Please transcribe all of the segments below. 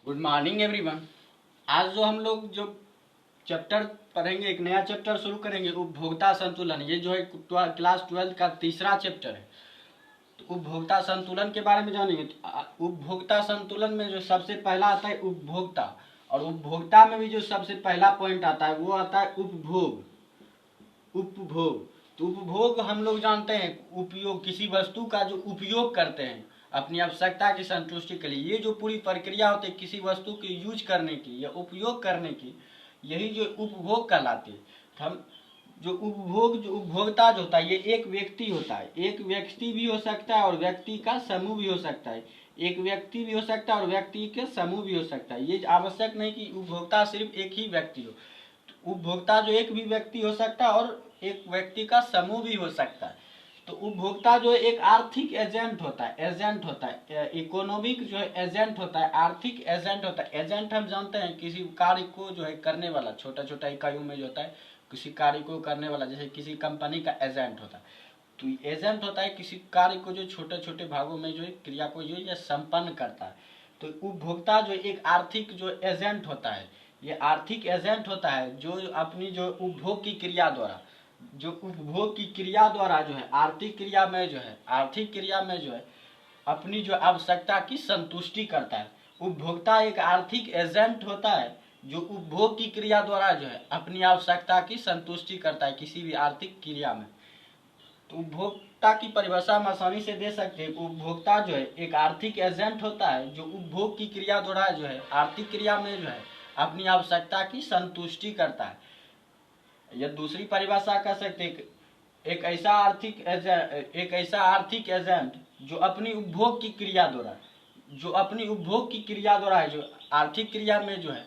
Good morning everyone. आज जो हम लोग जो चैप्टर पढ़ेंगे, एक नया चैप्टर शुरू करेंगे, उपभोक्ता संतुलन। ये जो है क्लास 12 का तीसरा चैप्टर है। तो उपभोक्ता संतुलन के बारे में जानेंगे। तो उपभोक्ता संतुलन में जो सबसे पहला आता है उपभोक्ता, और उपभोक्ता में भी जो सबसे पहला पॉइंट आता है वो आता है उपभोग। उपभोग तो उपभोग हम लोग जानते हैं उपयोग, किसी वस्तु का जो उपयोग करते हैं अपनी आवश्यकता की संतुष्टि के लिए। ये जो पूरी प्रक्रिया होती है किसी वस्तु के यूज करने की या उपयोग करने की, यही जो उपभोग कहलाती है। हम जो उपभोक्ता जो होता है ये एक व्यक्ति होता है। एक व्यक्ति भी हो सकता है और व्यक्ति का समूह भी हो सकता है। एक व्यक्ति भी हो सकता है और व्यक्ति के समूह भी हो सकता है। ये आवश्यक नहीं कि उपभोक्ता सिर्फ एक ही व्यक्ति हो। उपभोक्ता जो एक भी व्यक्ति हो सकता है और एक व्यक्ति का समूह भी हो सकता है। तो उपभोक्ता जो एक आर्थिक एजेंट होता है, इकोनॉमिक जो है एजेंट होता है, आर्थिक एजेंट होता है। एजेंट हम जानते हैं किसी कार्य को जो है करने वाला, छोटा छोटा इकाइयों में जो होता है किसी कार्य को करने वाला, जैसे किसी कंपनी का एजेंट होता है। तो एजेंट होता है किसी कार्य को जो छोटे छोटे भागों में जो है क्रिया को जो है संपन्न करता है। तो उपभोक्ता जो एक आर्थिक जो एजेंट होता है, ये आर्थिक एजेंट होता है जो अपनी जो उपभोग की क्रिया द्वारा, जो उपभोग की क्रिया द्वारा जो है आर्थिक क्रिया में जो है अपनी जो आवश्यकता की संतुष्टि करता है। उपभोक्ता एक आर्थिक एजेंट होता है जो उपभोग की क्रिया द्वारा जो है अपनी आवश्यकता की संतुष्टि करता है किसी भी आर्थिक क्रिया में। तो उपभोक्ता की परिभाषा हम आसानी से दे सकते हैं। उपभोक्ता जो है एक आर्थिक एजेंट होता है जो उपभोग की क्रिया द्वारा जो है आर्थिक क्रिया में जो है अपनी आवश्यकता की संतुष्टि करता है। या दूसरी परिभाषा कह सकते हैं एक ऐसा आर्थिक एजेंट जो अपनी उपभोग की क्रिया द्वारा, है जो आर्थिक क्रिया में जो है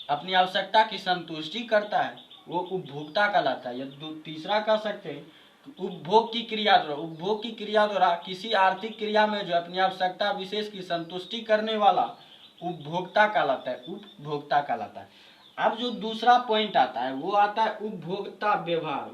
अपनी आवश्यकता की संतुष्टि करता है, वो उपभोक्ता कहलाता है। या तीसरा कह सकते हैं उपभोग की क्रिया द्वारा किसी आर्थिक क्रिया में जो अपनी आवश्यकता विशेष की संतुष्टि करने वाला उपभोक्ता कहलाता है। अब जो दूसरा पॉइंट आता है वो आता है उपभोक्ता व्यवहार।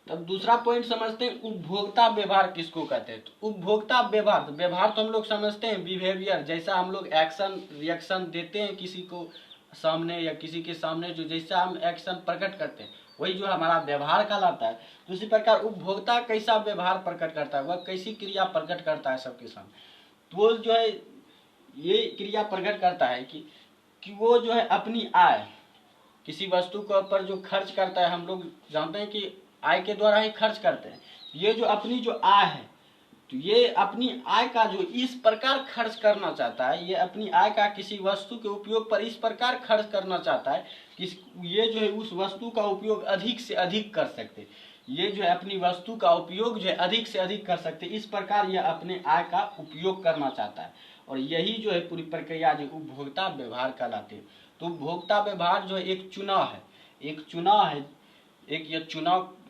तब दूसरा पॉइंट समझते हैं उपभोक्ता व्यवहार किसको कहते हैं। तो उपभोक्ता व्यवहार तो हम लोग समझते हैं बिहेवियर, जैसा हम लोग एक्शन रिएक्शन देते हैं किसी को सामने या किसी के सामने, जो जैसा हम एक्शन प्रकट करते हैं वही जो हमारा व्यवहार कहलाता है। तो उसी प्रकार उपभोक्ता कैसा व्यवहार प्रकट करता है, वह कैसी क्रिया प्रकट करता है सबके सामने। तो जो है ये क्रिया प्रकट करता है कि वो जो है अपनी आय किसी वस्तु के ऊपर जो खर्च करता है। हम लोग जानते हैं कि आय के द्वारा ही खर्च करते हैं। ये जो अपनी जो आय है, तो ये अपनी आय का जो इस प्रकार खर्च करना चाहता है, ये अपनी आय का किसी वस्तु के उपयोग पर इस प्रकार खर्च करना चाहता है कि ये जो है उस वस्तु का उपयोग अधिक से अधिक कर सकते, ये जो है अपनी वस्तु का उपयोग जो है अधिक से अधिक कर सकते, इस प्रकार यह अपने आय का उपयोग करना चाहता है। और यही जो है पूरी प्रक्रिया जो उपभोक्ता व्यवहार कहलाते हैं। तो उपभोक्ता व्यवहार जो है एक चुनाव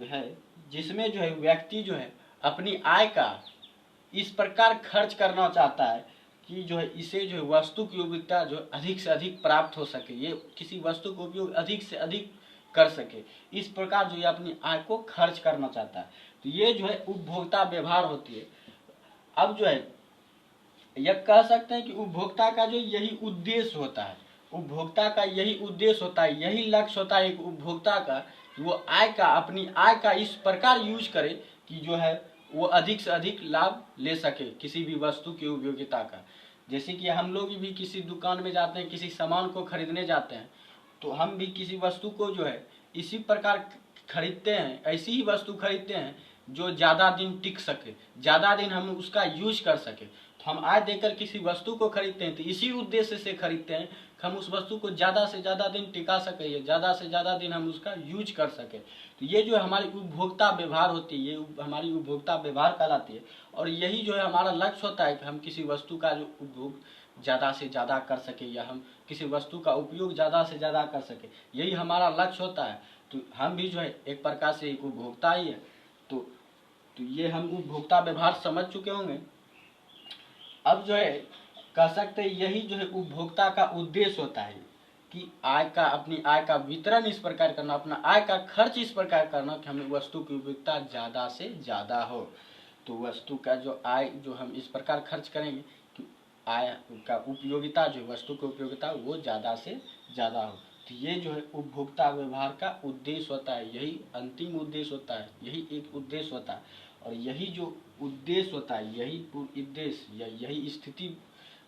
है जिसमें जो है व्यक्ति जो है अपनी आय का इस प्रकार खर्च करना चाहता है कि जो है इसे जो है वस्तु की उपयोगिता जो अधिक से अधिक प्राप्त हो सके, ये किसी वस्तु का उपयोग अधिक से अधिक कर सके, इस प्रकार जो ये अपनी आय को खर्च करना चाहता है। तो ये जो है उपभोक्ता व्यवहार होती है। अब जो है यह कह सकते हैं कि उपभोक्ता का जो यही उद्देश्य होता है, यही लक्ष्य होता है एक उपभोक्ता का, वो अपनी आय का इस प्रकार यूज करे कि जो है वो अधिक से अधिक लाभ ले सके किसी भी वस्तु की उपयोगिता का। जैसे कि हम लोग भी किसी दुकान में जाते हैं, किसी सामान को खरीदने जाते हैं, तो हम भी किसी वस्तु को जो है इसी प्रकार खरीदते हैं, ऐसी ही वस्तु खरीदते हैं जो ज़्यादा दिन टिक सके, ज़्यादा दिन हम उसका यूज कर सके। तो हम आय देकर किसी वस्तु को खरीदते हैं तो इसी उद्देश्य से खरीदते हैं कि हम उस वस्तु को ज़्यादा से ज़्यादा दिन टिका सके, या ज़्यादा से ज़्यादा दिन हम उसका यूज कर सके। तो ये जो हमारी उपभोक्ता व्यवहार होती है, ये हमारी उपभोक्ता व्यवहार कहलाती है। और यही जो है हमारा लक्ष्य होता है कि हम किसी वस्तु का जो उपभोग ज़्यादा से ज़्यादा कर सके, या हम किसी वस्तु का उपयोग ज़्यादा से ज़्यादा कर सके, यही हमारा लक्ष्य होता है। तो हम भी जो है एक प्रकार से एक उपभोक्ता ही है। तो ये हम उपभोक्ता व्यवहार समझ चुके होंगे। अब जो है कह सकते हैं यही जो है उपभोक्ता का उद्देश्य होता है कि अपनी आय का वितरण इस प्रकार करना, अपना आय का खर्च इस प्रकार करना कि हमें वस्तु की उपयोगिता ज़्यादा से ज़्यादा हो। तो वस्तु का जो आय जो हम इस प्रकार खर्च करेंगे कि आय का उपयोगिता जो वस्तु की उपयोगिता वो ज़्यादा से ज़्यादा हो। तो ये जो है उपभोक्ता व्यवहार का उद्देश्य होता है, यही अंतिम उद्देश्य होता है, यही एक उद्देश्य होता है। और यही जो उद्देश्य होता है, यही उद्देश्य या यही स्थिति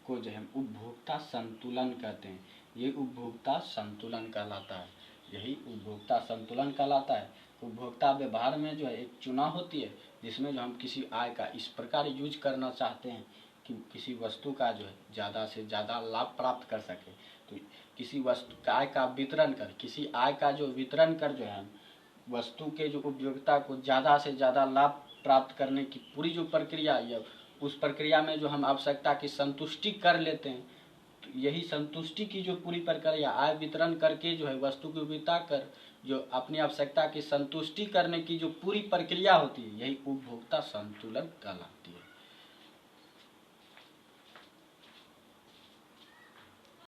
को जो है उपभोक्ता संतुलन कहते हैं। ये उपभोक्ता संतुलन कहलाता है, यही उपभोक्ता संतुलन कहलाता है। उपभोक्ता व्यवहार में जो है एक चुनाव होती है जिसमें जो हम किसी आय का इस प्रकार यूज करना चाहते हैं कि किसी वस्तु का जो है ज़्यादा से ज़्यादा लाभ प्राप्त कर सके। तो किसी वस्तु आय का वितरण कर, किसी आय का जो वितरण कर जो है वस्तु के जो उपयोगिता को ज़्यादा से ज़्यादा लाभ प्राप्त करने की पूरी जो प्रक्रिया या उस प्रक्रिया में जो हम आवश्यकता की संतुष्टि कर लेते हैं, तो यही संतुष्टि की जो पूरी प्रक्रिया आय वितरण करके जो है वस्तु की उपयोगिता कर जो अपनी आवश्यकता की संतुष्टि करने की जो पूरी प्रक्रिया होती है, यही उपभोक्ता संतुलन कहलाती है।